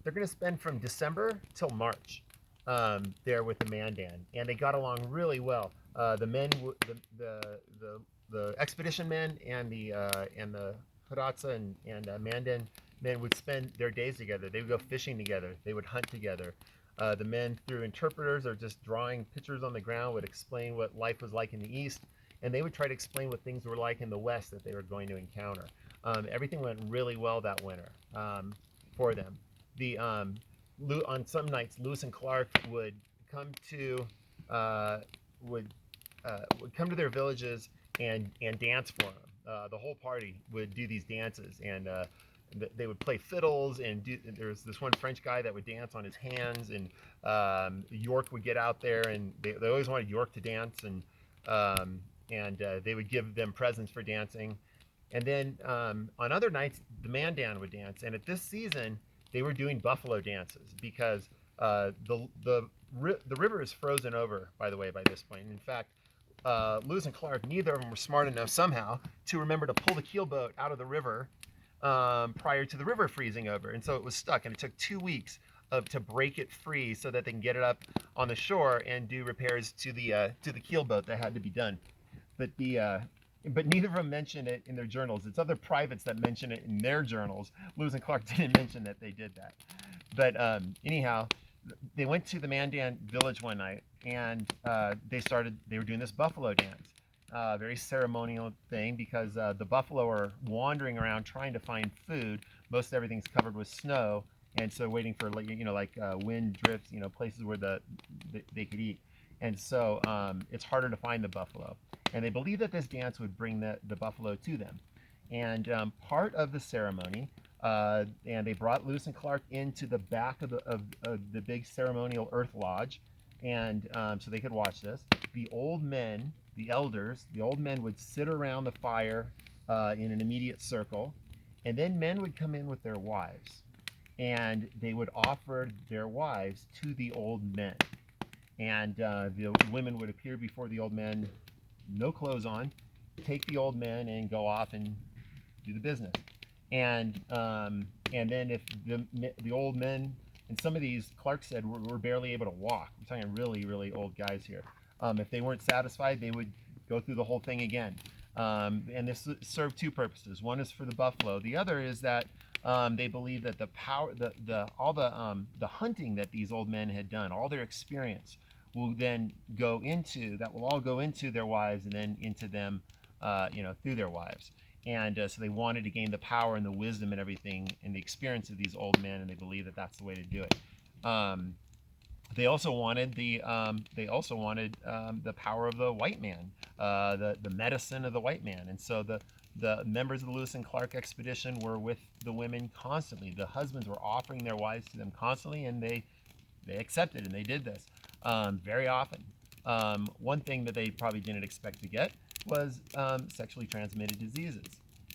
they're going to spend from December till March there with the Mandan, and they got along really well. The men, the expedition men and the Hidatsa and Mandan men would spend their days together. They would go fishing together. They would hunt together. The men, through interpreters or just drawing pictures on the ground, would explain what life was like in the East, and they would try to explain what things were like in the West that they were going to encounter. Everything went really well that winter for them. The On some nights, Lewis and Clark come to uh, would would come to their villages and dance for them. The whole party would do these dances, and they would play fiddles. And there was this one French guy that would dance on his hands, and York would get out there, and they always wanted York to dance, and they would give them presents for dancing. And then on other nights, the Mandan would dance. And at this season, they were doing buffalo dances because the river is frozen over, by the way, by this point. In fact, Lewis and Clark, neither of them were smart enough somehow to remember to pull the keelboat out of the river prior to the river freezing over. And so it was stuck, and it took 2 weeks to break it free so that they can get it up on the shore and do repairs to the keelboat that had to be done. But neither of them mention it in their journals. It's other privates that mention it in their journals. Lewis and Clark didn't mention that they did that. But anyhow, they went to the Mandan village one night, and they were doing this buffalo dance. Very ceremonial thing, because the buffalo are wandering around trying to find food. Most everything's covered with snow, and so waiting for wind drifts, places where they could eat. And so it's harder to find the buffalo. And they believe that this dance would bring the buffalo to them. And part of the ceremony, and they brought Lewis and Clark into the back of the big ceremonial earth lodge, and so they could watch this. The old men, the elders, the old men would sit around the fire in an immediate circle, and then men would come in with their wives, and they would offer their wives to the old men. And the women would appear before the old men, no clothes on, take the old men and go off and do the business. And then if the old men, and some of these, Clark said, were barely able to walk. We're talking really, really old guys here. If they weren't satisfied, they would go through the whole thing again. And this served two purposes. One is for the buffalo. The other is that they believe that all the hunting that these old men had done, all their experience, will all go into their wives, and then into them, through their wives. And so they wanted to gain the power and the wisdom and everything and the experience of these old men, and they believe that that's the way to do it. They also wanted the power of the white man, the medicine of the white man. And so the members of the Lewis and Clark expedition were with the women constantly. The husbands were offering their wives to them constantly, and they accepted, and they did this very often. One thing that they probably didn't expect to get was sexually transmitted diseases.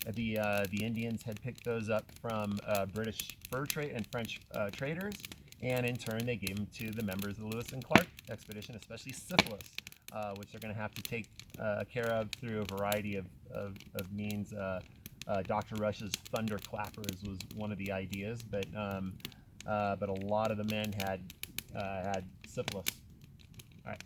The Indians had picked those up from British fur trade and French traders, and in turn they gave them to the members of the Lewis and Clark expedition, especially syphilis, which they're going to have to take care of through a variety of means. Dr. Rush's thunder clappers was one of the ideas, but a lot of the men had syphilis. All right.